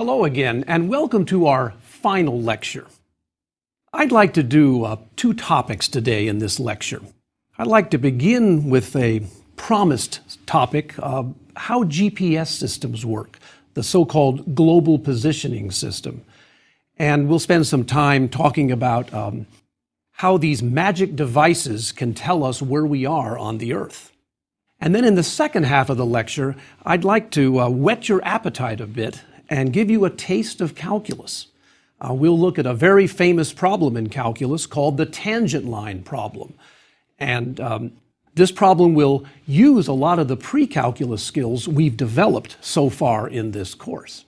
Hello again, and welcome to our final lecture. I'd like to do two topics today in this lecture. I'd like to begin with a promised topic of how GPS systems work, the so-called global positioning system. And we'll spend some time talking about how these magic devices can tell us where we are on the Earth. And then in the second half of the lecture, I'd like to whet your appetite a bit and give you a taste of calculus. We'll look at a very famous problem in calculus called the tangent line problem. And this problem will use a lot of the pre-calculus skills we've developed so far in this course.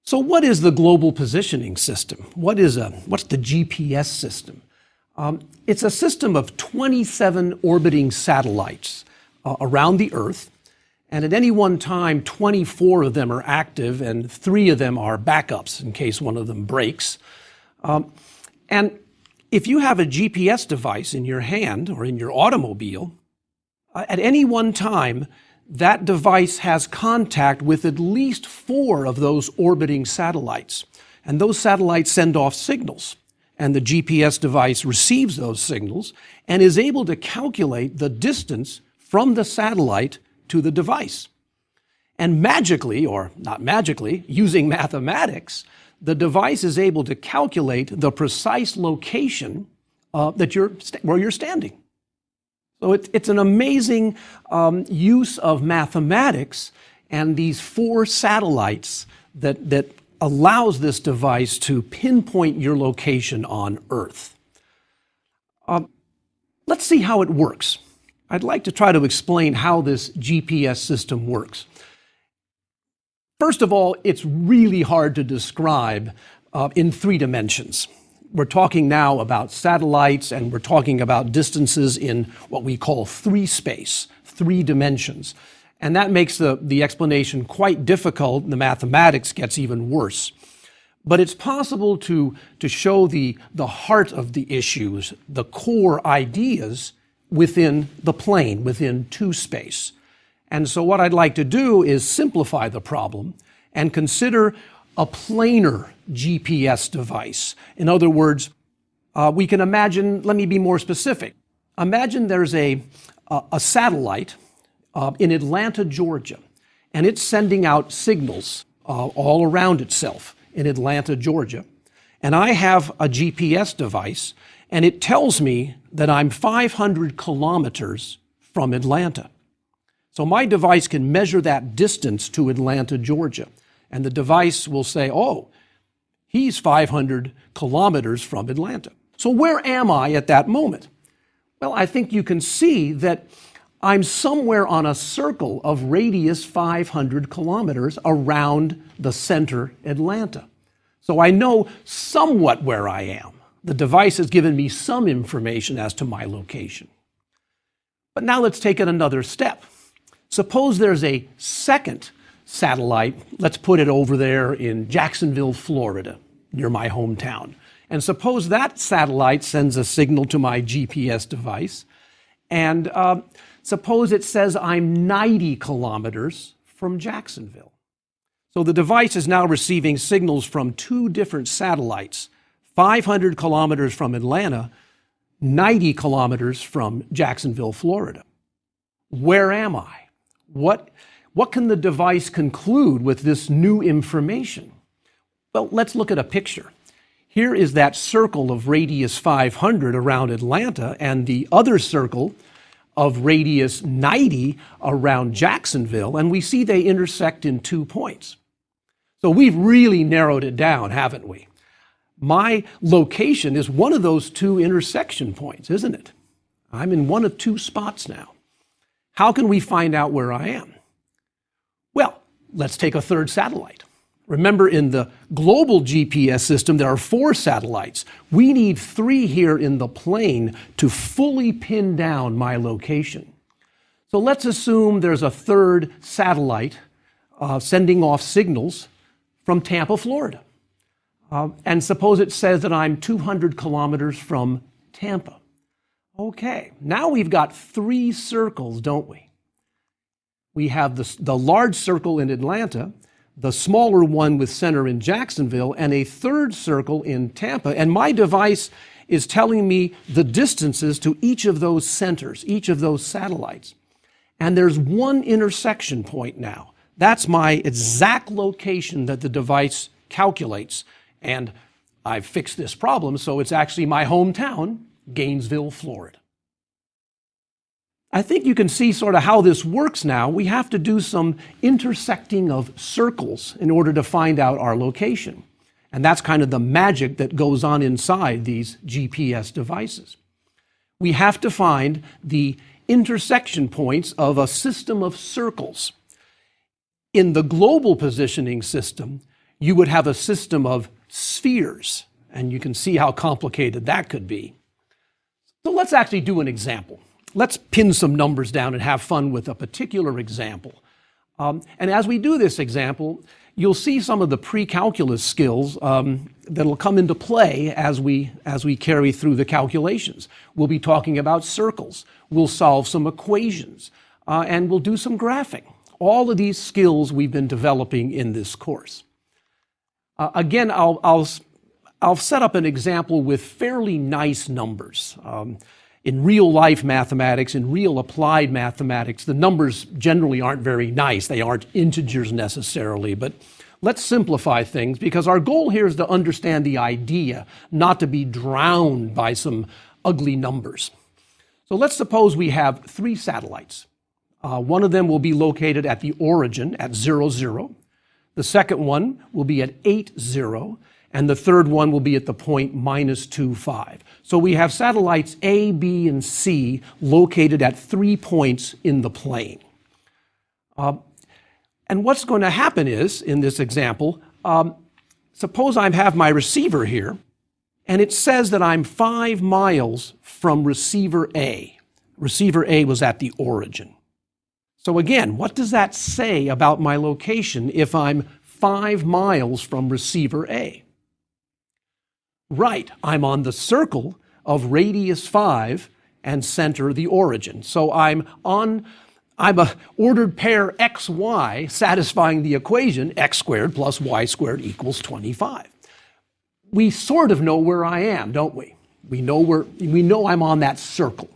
So what is the global positioning system? What's the GPS system? It's a system of 27 orbiting satellites around the Earth. And at any one time, 24 of them are active and 3 of them are backups in case one of them breaks. And if you have a GPS device in your hand or in your automobile, at any one time, that device has contact with at least 4 of those orbiting satellites. And those satellites send off signals. And the GPS device receives those signals and is able to calculate the distance from the satellite to the device. And magically, or not magically, using mathematics, the device is able to calculate the precise location where you're standing. So it's an amazing use of mathematics and these 4 satellites that allows this device to pinpoint your location on Earth. Let's see how it works. I'd like to try to explain how this GPS system works. First of all, it's really hard to describe in 3 dimensions. We're talking now about satellites, and we're talking about distances in what we call 3 space, 3 dimensions. And that makes the explanation quite difficult. The mathematics gets even worse. But it's possible to show the heart of the issues, the core ideas, within the plane, within 2 space. And so what I'd like to do is simplify the problem and consider a planar GPS device. In other words, we can imagine, let me be more specific. Imagine there's a satellite in Atlanta, Georgia, and it's sending out signals all around itself in Atlanta, Georgia. And I have a GPS device, and it tells me that I'm 500 kilometers from Atlanta. So my device can measure that distance to Atlanta, Georgia. And the device will say, oh, he's 500 kilometers from Atlanta. So where am I at that moment? Well, I think you can see that I'm somewhere on a circle of radius 500 kilometers around the center, Atlanta. So I know somewhat where I am. The device has given me some information as to my location. But now let's take it another step. Suppose there's a second satellite, let's put it over there in Jacksonville, Florida, near my hometown. And suppose that satellite sends a signal to my GPS device, and suppose it says I'm 90 kilometers from Jacksonville. So the device is now receiving signals from 2 different satellites, 500 kilometers from Atlanta, 90 kilometers from Jacksonville, Florida. Where am I? What can the device conclude with this new information? Well, let's look at a picture. Here is that circle of radius 500 around Atlanta and the other circle of radius 90 around Jacksonville, and we see they intersect in 2 points. So we've really narrowed it down, haven't we? My location is one of those 2 intersection points, isn't it? I'm in one of 2 spots now. How can we find out where I am? Well, let's take a third satellite. Remember, in the global GPS system, there are 4 satellites. We need 3 here in the plane to fully pin down my location. So let's assume there's a third satellite sending off signals from Tampa, Florida. And suppose it says that I'm 200 kilometers from Tampa. Okay, now we've got 3 circles, don't we? We have the large circle in Atlanta, the smaller one with center in Jacksonville, and a third circle in Tampa. And my device is telling me the distances to each of those centers, each of those satellites. And there's one intersection point now. That's my exact location that the device calculates. And I've fixed this problem, so it's actually my hometown, Gainesville, Florida. I think you can see sort of how this works now. We have to do some intersecting of circles in order to find out our location. And that's kind of the magic that goes on inside these GPS devices. We have to find the intersection points of a system of circles. In the global positioning system, you would have a system of spheres, and you can see how complicated that could be. So let's actually do an example. Let's pin some numbers down and have fun with a particular example. And as we do this example, you'll see some of the pre-calculus skills that'll come into play as we carry through the calculations. We'll be talking about circles. We'll solve some equations, and we'll do some graphing. All of these skills we've been developing in this course. Again, I'll set up an example with fairly nice numbers. In real life mathematics, in real applied mathematics, the numbers generally aren't very nice. They aren't integers necessarily, but let's simplify things because our goal here is to understand the idea, not to be drowned by some ugly numbers. So let's suppose we have 3 satellites. One of them will be located at the origin at 0, 0. The second one will be at 8, 0. And the third one will be at the point -2, 5. So we have satellites A, B, and C located at 3 points in the plane. And what's going to happen is, in this example, suppose I have my receiver here, and it says that I'm 5 miles from receiver A. Receiver A was at the origin. So again, what does that say about my location if I'm 5 miles from receiver A? Right, I'm on the circle of radius 5 and center the origin. So I'm a ordered pair xy satisfying the equation x squared plus y squared equals 25. We sort of know where I am, don't we? We know I'm on that circle.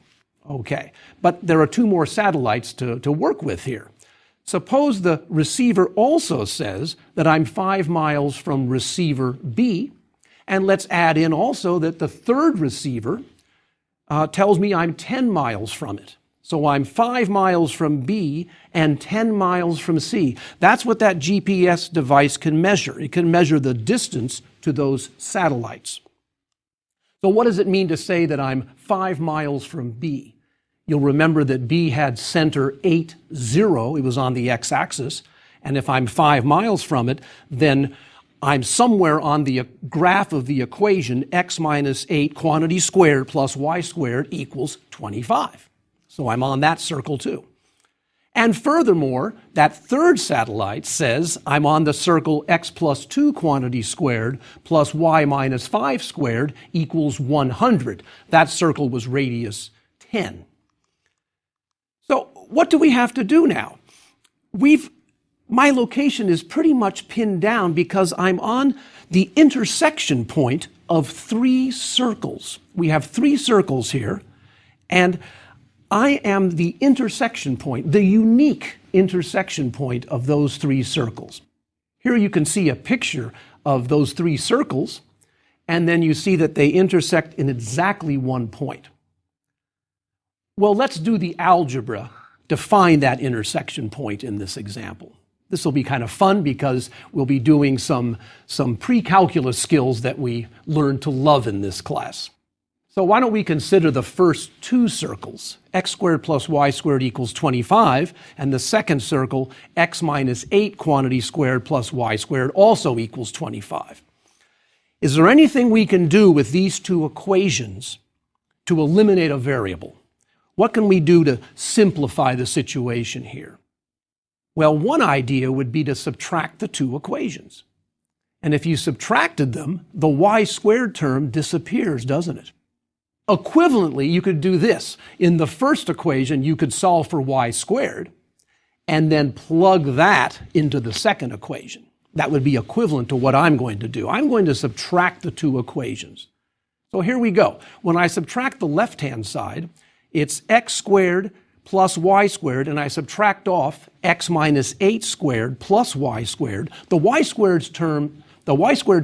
Okay, but there are 2 more satellites to work with here. Suppose the receiver also says that I'm 5 miles from receiver B. And let's add in also that the third receiver tells me I'm 10 miles from it. So I'm 5 miles from B and 10 miles from C. That's what that GPS device can measure. It can measure the distance to those satellites. So what does it mean to say that I'm 5 miles from B? You'll remember that B had center 8, 0. It was on the x-axis. And if I'm 5 miles from it, then I'm somewhere on the graph of the equation x minus 8 quantity squared plus y squared equals 25. So I'm on that circle too. And furthermore, that third satellite says I'm on the circle x plus 2 quantity squared plus y minus 5 squared equals 100. That circle was radius 10. So what do we have to do now? My location is pretty much pinned down because I'm on the intersection point of 3 circles. We have 3 circles here, and I am the intersection point, the unique intersection point of those 3 circles. Here you can see a picture of those 3 circles, and then you see that they intersect in exactly 1 point. Well, let's do the algebra to find that intersection point in this example. This will be kind of fun because we'll be doing some pre-calculus skills that we learned to love in this class. So why don't we consider the first 2 circles, x squared plus y squared equals 25, and the second circle, x minus 8 quantity squared plus y squared also equals 25. Is there anything we can do with these 2 equations to eliminate a variable? What can we do to simplify the situation here? Well, one idea would be to subtract the 2 equations. And if you subtracted them, the y squared term disappears, doesn't it? Equivalently, you could do this. In the first equation, you could solve for y squared and then plug that into the second equation. That would be equivalent to what I'm going to do. I'm going to subtract the two equations. So here we go. When I subtract the left-hand side, it's x squared plus y squared, and I subtract off x minus 8 squared plus y squared. The y squared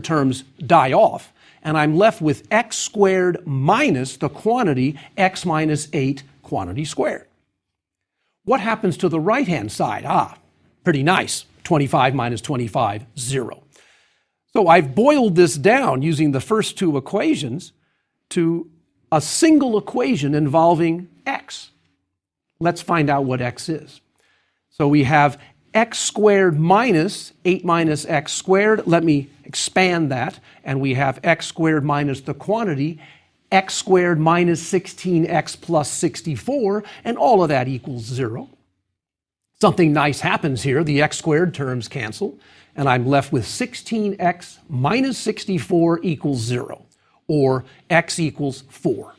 terms die off, and I'm left with x squared minus the quantity x minus 8 quantity squared. What happens to the right-hand side? Pretty nice. 25 minus 25, 0. So I've boiled this down using the first two equations to a single equation involving x. Let's find out what x is. So we have x squared minus 8 minus x squared. Let me expand that. And we have x squared minus the quantity, x squared minus 16x plus 64, and all of that equals 0. Something nice happens here. The x squared terms cancel, and I'm left with 16x minus 64 equals 0, or x equals 4.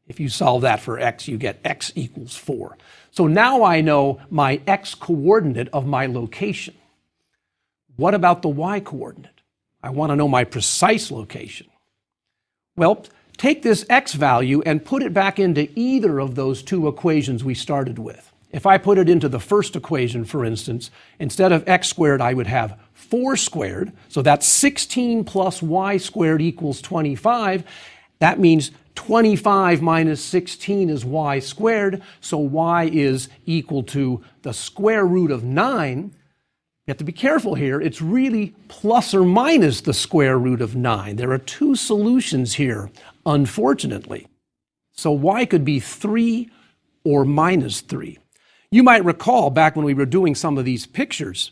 If you solve that for x, you get x equals 4. So now I know my x coordinate of my location. What about the y coordinate? I want to know my precise location. Well, take this x value and put it back into either of those two equations we started with. If I put it into the first equation, for instance, instead of x squared, I would have 4 squared. So that's 16 plus y squared equals 25. That means 25 minus 16 is y squared. So y is equal to the square root of 9. You have to be careful here. It's really plus or minus the square root of 9. There are two solutions here, unfortunately. So y could be 3 or minus 3. You might recall back when we were doing some of these pictures,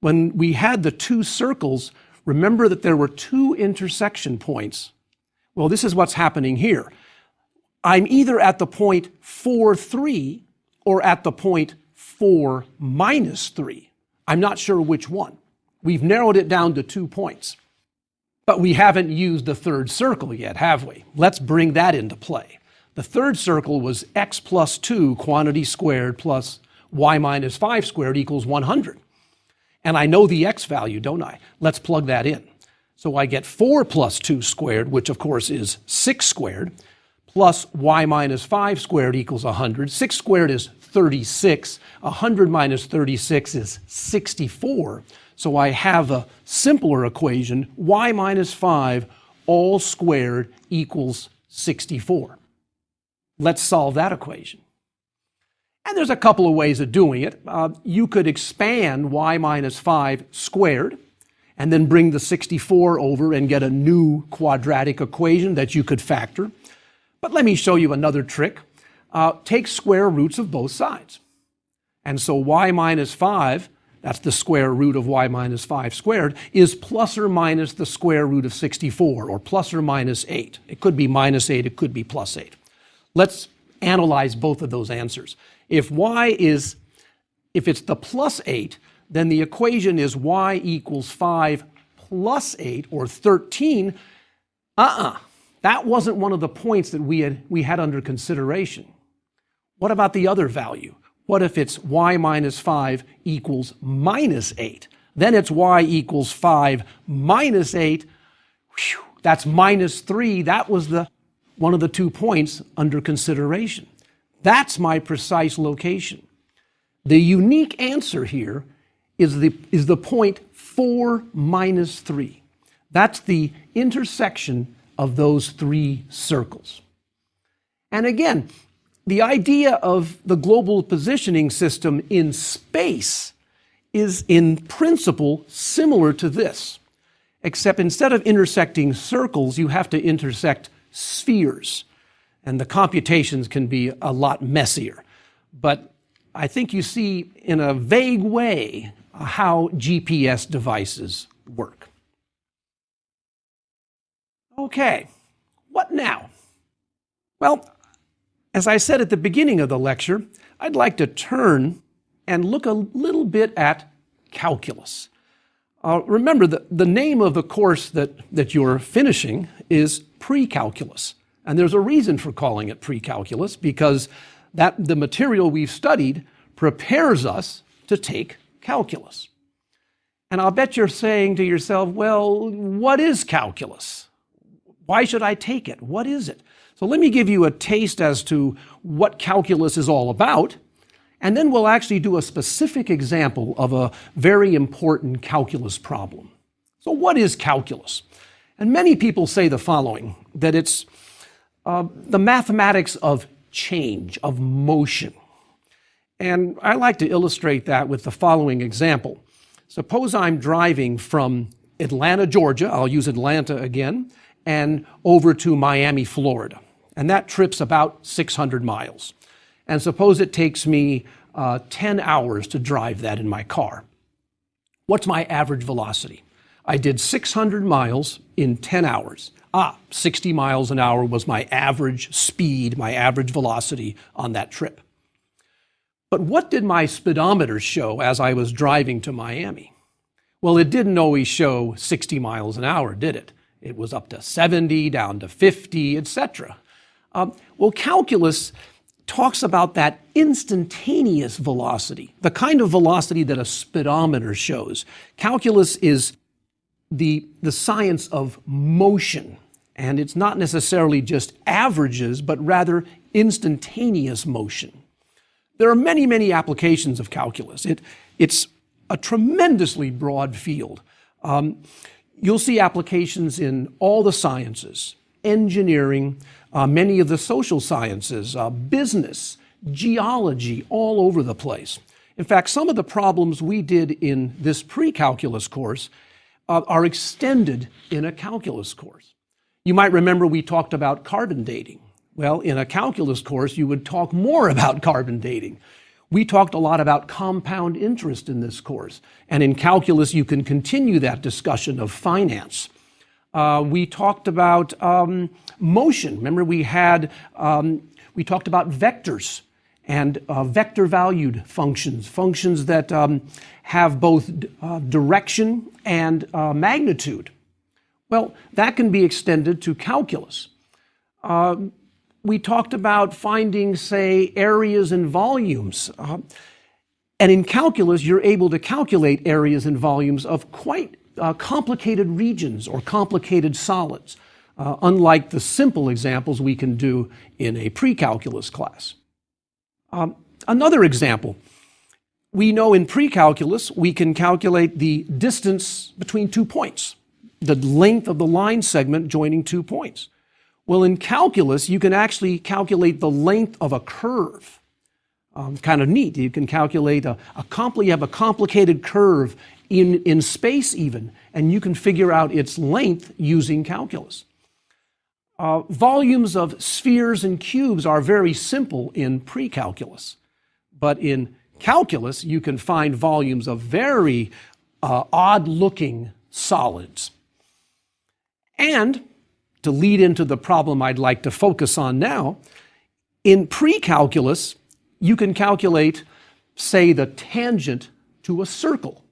when we had the two circles, remember that there were two intersection points. Well, this is what's happening here. I'm either at the point 4, 3 or at the point 4 minus 3. I'm not sure which one. We've narrowed it down to 2 points. But we haven't used the third circle yet, have we? Let's bring that into play. The third circle was x plus 2 quantity squared plus y minus 5 squared equals 100. And I know the x value, don't I? Let's plug that in. So I get 4 plus 2 squared, which of course is 6 squared, plus y minus 5 squared equals 100. 6 squared is 36. 100 minus 36 is 64. So I have a simpler equation, y minus 5 all squared equals 64. Let's solve that equation. And there's a couple of ways of doing it. You could expand y minus 5 squared and then bring the 64 over and get a new quadratic equation that you could factor. But let me show you another trick. Take square roots of both sides. And so y minus 5, that's the square root of y minus 5 squared, is plus or minus the square root of 64, or plus or minus 8. It could be minus 8, it could be plus 8. Let's analyze both of those answers. If it's the plus 8, then the equation is y equals 5 plus 8, or 13. That wasn't one of the points that we had under consideration. What about the other value? What if it's y minus 5 equals minus 8? Then it's y equals 5 minus 8. Whew, that's minus 3. That was one of the 2 points under consideration. That's my precise location. The unique answer here is the point 4 minus 3. That's the intersection of those 3 circles. And again, the idea of the global positioning system in space is in principle similar to this, except instead of intersecting circles, you have to intersect spheres. And the computations can be a lot messier. But I think you see in a vague way how GPS devices work. Okay, what now? Well, as I said at the beginning of the lecture, I'd like to turn and look a little bit at calculus. Remember, the name of the course that you're finishing is pre-calculus. And there's a reason for calling it pre-calculus, because the material we've studied prepares us to take calculus. And I'll bet you're saying to yourself, well, what is calculus? Why should I take it? What is it? So let me give you a taste as to what calculus is all about, and then we'll actually do a specific example of a very important calculus problem. So what is calculus? And many people say the following, that it's the mathematics of change, of motion. And I like to illustrate that with the following example. Suppose I'm driving from Atlanta, Georgia, I'll use Atlanta again, and over to Miami, Florida. And that trip's about 600 miles. And suppose it takes me 10 hours to drive that in my car. What's my average velocity? I did 600 miles in 10 hours. 60 miles an hour was my average speed, my average velocity on that trip. But what did my speedometer show as I was driving to Miami? Well, it didn't always show 60 miles an hour, did it? It was up to 70, down to 50, etc. Well, calculus talks about that instantaneous velocity, the kind of velocity that a speedometer shows. Calculus is the science of motion, and it's not necessarily just averages, but rather instantaneous motion. There are many, many applications of calculus. It's a tremendously broad field. You'll see applications in all the sciences, engineering, many of the social sciences, business, geology, all over the place. In fact, some of the problems we did in this pre-calculus course are extended in a calculus course. You might remember we talked about carbon dating. Well, in a calculus course, you would talk more about carbon dating. We talked a lot about compound interest in this course. And in calculus, you can continue that discussion of finance. We talked about motion. Remember, we talked about vectors and vector-valued functions, functions that have both direction and magnitude. Well, that can be extended to calculus. We talked about finding, say, areas and volumes. And in calculus, you're able to calculate areas and volumes of quite complicated regions or complicated solids, unlike the simple examples we can do in a pre-calculus class. Another example, we know in pre-calculus, we can calculate the distance between 2 points, the length of the line segment joining 2 points. Well, in calculus, you can actually calculate the length of a curve. Kind of neat. You can calculate you have a complicated curve in space even, and you can figure out its length using calculus. Volumes of spheres and cubes are very simple in pre-calculus, but in calculus, you can find volumes of very odd-looking solids. And to lead into the problem I'd like to focus on now, in pre-calculus, you can calculate, say, the tangent to a circle.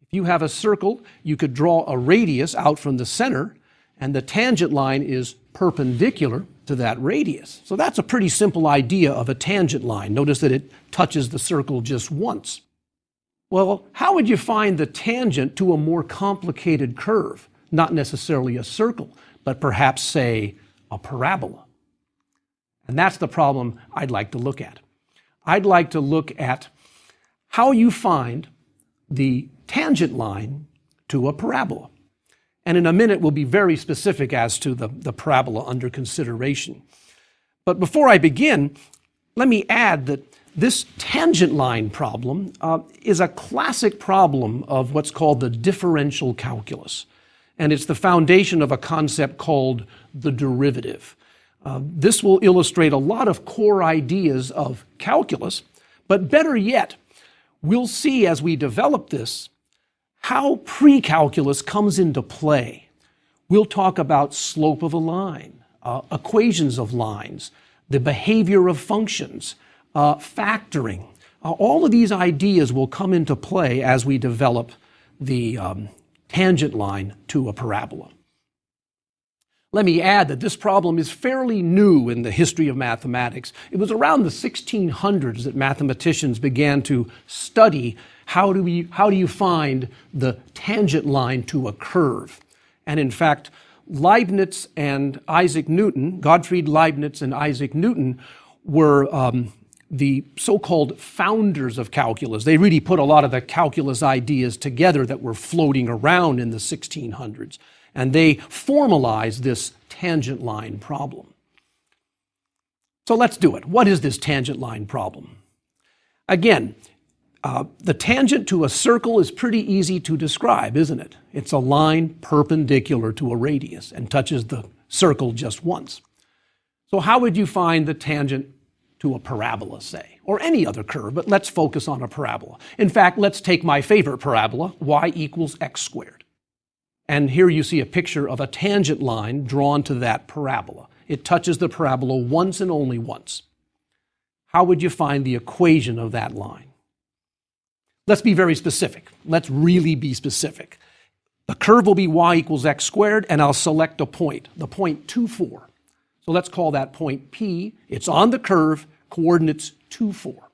If you have a circle, you could draw a radius out from the center, and the tangent line is perpendicular to that radius. So that's a pretty simple idea of a tangent line. Notice that it touches the circle just once. Well, how would you find the tangent to a more complicated curve? Not necessarily a circle, but perhaps, say, a parabola. And that's the problem I'd like to look at. I'd like to look at how you find the tangent line to a parabola. And in a minute, we'll be very specific as to the parabola under consideration. But before I begin, let me add that this tangent line problem is a classic problem of what's called the differential calculus. And it's the foundation of a concept called the derivative. This will illustrate a lot of core ideas of calculus, but better yet, we'll see as we develop this how pre-calculus comes into play. We'll talk about slope of a line, equations of lines, the behavior of functions, factoring. All of these ideas will come into play as we develop the tangent line to a parabola. Let me add that this problem is fairly new in the history of mathematics. It was around the 1600s that mathematicians began to study how do you find the tangent line to a curve. And in fact, Leibniz and Isaac Newton, Gottfried Leibniz and Isaac Newton, were the so-called founders of calculus. They really put a lot of the calculus ideas together that were floating around in the 1600s. And they formalized this tangent line problem. So let's do it. What is this tangent line problem? Again, the tangent to a circle is pretty easy to describe, isn't it? It's a line perpendicular to a radius and touches the circle just once. So how would you find the tangent to a parabola, say, or any other curve, but let's focus on a parabola. In fact, let's take my favorite parabola, y equals x squared. And here you see a picture of a tangent line drawn to that parabola. It touches the parabola once and only once. How would you find the equation of that line? Let's be very specific. Let's really be specific. The curve will be y equals x squared, and I'll select a point, the point 2, 4. So let's call that point P. It's on the curve, coordinates 2, 4.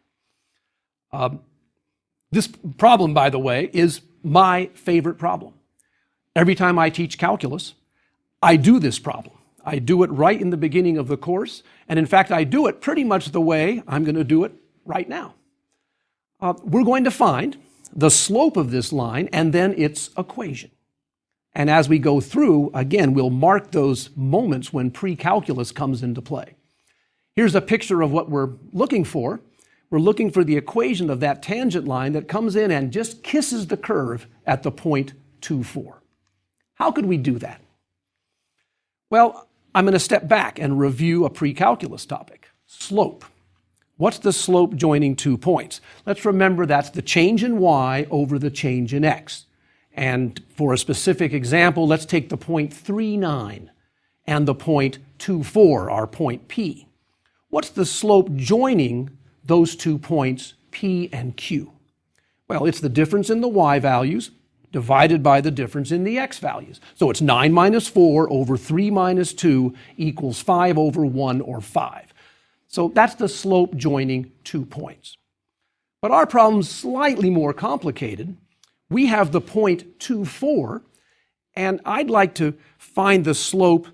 This problem, by the way, is my favorite problem. Every time I teach calculus, I do this problem. I do it right in the beginning of the course, and in fact, I do it pretty much the way I'm going to do it right now. We're going to find the slope of this line and then its equation. And as we go through, again, we'll mark those moments when pre-calculus comes into play. Here's a picture of what we're looking for. We're looking for the equation of that tangent line that comes in and just kisses the curve at the point 2, 4. How could we do that? Well, I'm going to step back and review a pre-calculus topic, slope. What's the slope joining 2 points? Let's remember that's the change in y over the change in x. And for a specific example, let's take the point 3, 9 and the point 2, 4, our point P. What's the slope joining those 2 points, P and Q? Well, it's the difference in the y values divided by the difference in the x values. So it's 9 minus 4 over 3 minus 2 equals 5 over 1, or 5. So that's the slope joining 2 points. But our problem's slightly more complicated. We have the point 2, 4, and I'd like to find the slope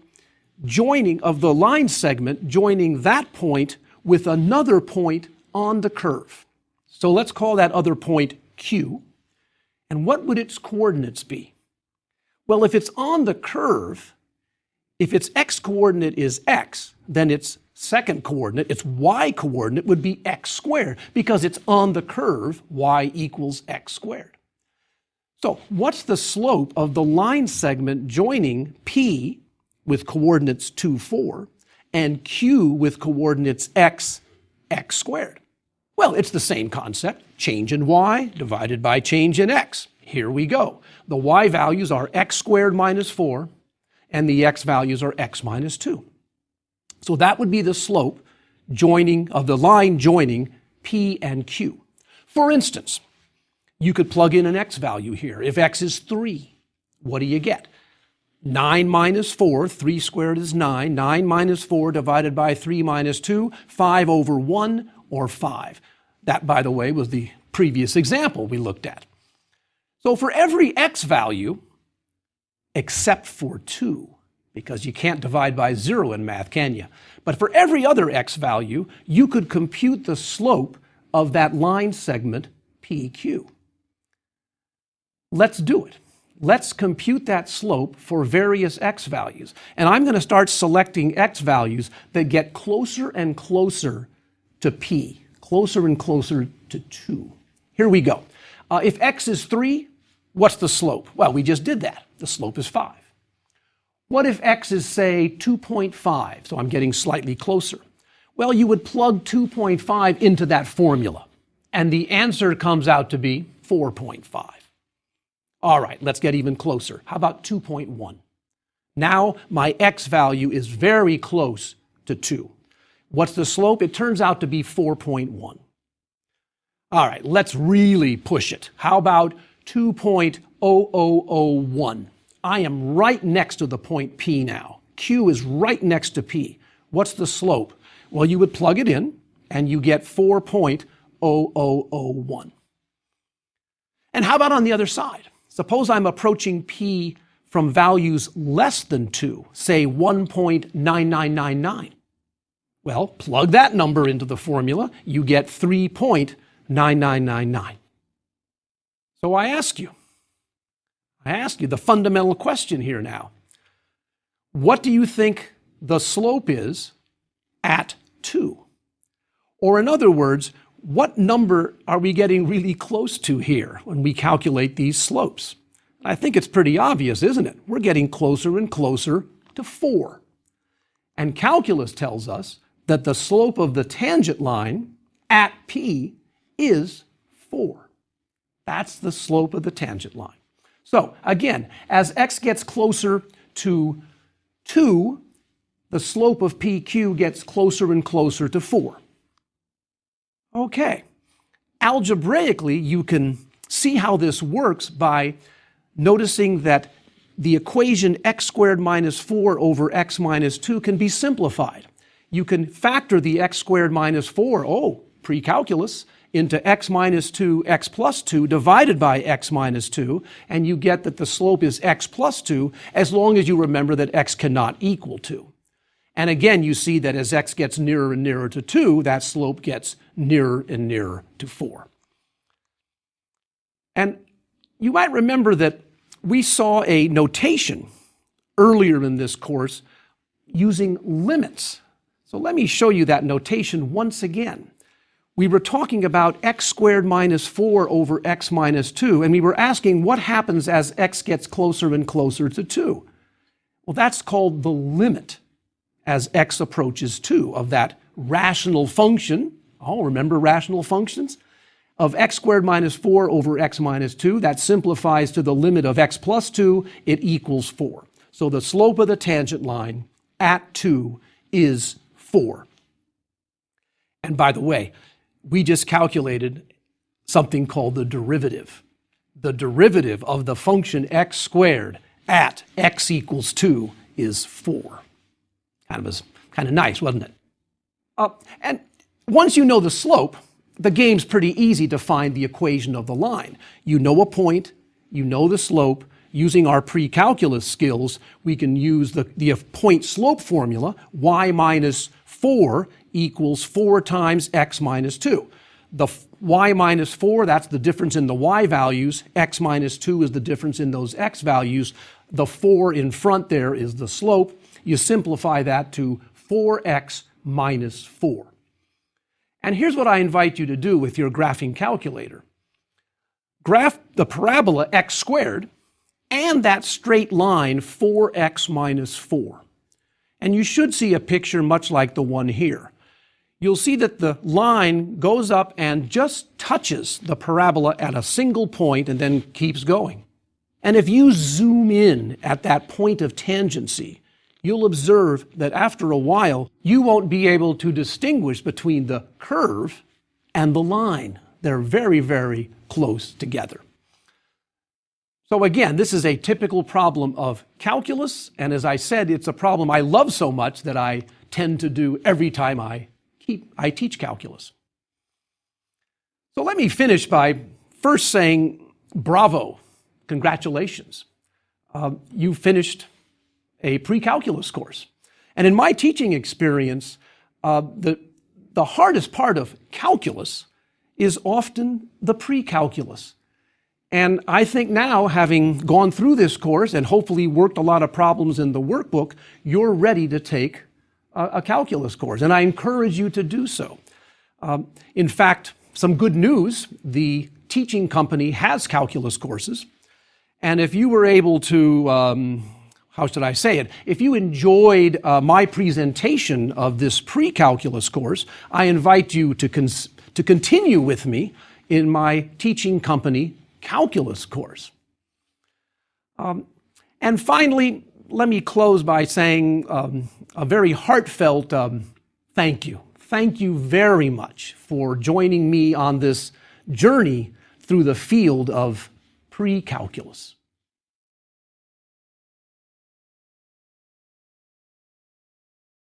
joining of the line segment joining that point with another point on the curve. So let's call that other point Q. And what would its coordinates be? Well, if it's on the curve, if its x coordinate is x, then its second coordinate, its y coordinate, would be x squared, because it's on the curve, y equals x squared. So what's the slope of the line segment joining P with coordinates 2, 4, and Q with coordinates x, x squared? Well, it's the same concept, change in y divided by change in x. Here we go. The y values are x squared minus 4, and the x values are x minus 2. So that would be the slope of the line joining P and Q. For instance, you could plug in an x value here. If x is 3, what do you get? 9 minus 4, 3 squared is 9. 9 minus 4 divided by 3 minus 2, 5 over 1, or 5. That, by the way, was the previous example we looked at. So for every x value, except for 2, because you can't divide by 0 in math, can you? But for every other x value, you could compute the slope of that line segment PQ. Let's do it. Let's compute that slope for various x values. And I'm going to start selecting x values that get closer and closer to P, closer and closer to 2. Here we go. If x is 3, what's the slope? Well, we just did that. The slope is 5. What if x is, say, 2.5? So I'm getting slightly closer. Well, you would plug 2.5 into that formula, and the answer comes out to be 4.5. All right, let's get even closer. How about 2.1? Now my x value is very close to 2. What's the slope? It turns out to be 4.1. All right, let's really push it. How about 2.0001? I am right next to the point P now. Q is right next to P. What's the slope? Well, you would plug it in, and you get 4.0001. And how about on the other side? Suppose I'm approaching P from values less than 2, say 1.9999. Well, plug that number into the formula, you get 3.9999. So I ask you the fundamental question here now. What do you think the slope is at 2? Or in other words, what number are we getting really close to here when we calculate these slopes? I think it's pretty obvious, isn't it? We're getting closer and closer to 4. And calculus tells us that the slope of the tangent line at P is 4. That's the slope of the tangent line. So again, as x gets closer to 2, the slope of PQ gets closer and closer to 4. Okay, algebraically, you can see how this works by noticing that the equation x squared minus 4 over x minus 2 can be simplified. You can factor the x squared minus 4, pre-calculus, into x minus 2, x plus 2, divided by x minus 2, and you get that the slope is x plus 2, as long as you remember that x cannot equal 2. And again, you see that as x gets nearer and nearer to 2, that slope gets nearer and nearer to 4. And you might remember that we saw a notation earlier in this course using limits. So let me show you that notation once again. We were talking about x squared minus 4 over x minus 2, and we were asking what happens as x gets closer and closer to 2. Well, that's called the limit as x approaches 2 of that rational function. Remember rational functions? Of x squared minus 4 over x minus 2, that simplifies to the limit of x plus 2, it equals 4. So the slope of the tangent line at 2 is 4. And by the way, we just calculated something called the derivative. The derivative of the function x squared at x equals 2 is 4. Kind of nice, wasn't it? And once you know the slope, the game's pretty easy to find the equation of the line. You know a point, you know the slope. Using our pre-calculus skills, we can use the point slope formula, y minus 4 equals 4 times x minus 2. The y minus 4, that's the difference in the y values. X minus 2 is the difference in those x values. The 4 in front there is the slope. You simplify that to 4x minus 4. And here's what I invite you to do with your graphing calculator. Graph the parabola x squared and that straight line 4x minus 4. And you should see a picture much like the one here. You'll see that the line goes up and just touches the parabola at a single point and then keeps going. And if you zoom in at that point of tangency, you'll observe that after a while, you won't be able to distinguish between the curve and the line. They're very, very close together. So again, this is a typical problem of calculus, and as I said, it's a problem I love so much that I tend to do every time I teach calculus. So let me finish by first saying bravo, congratulations. You finished a pre-calculus course. And in my teaching experience, the hardest part of calculus is often the pre-calculus. And I think now, having gone through this course and hopefully worked a lot of problems in the workbook, you're ready to take a calculus course. And I encourage you to do so. In fact, some good news, the teaching company has calculus courses. And if you were able to how should I say it? If you enjoyed my presentation of this pre-calculus course, I invite you to continue with me in my teaching company calculus course. And finally, let me close by saying a very heartfelt thank you. Thank you very much for joining me on this journey through the field of pre-calculus.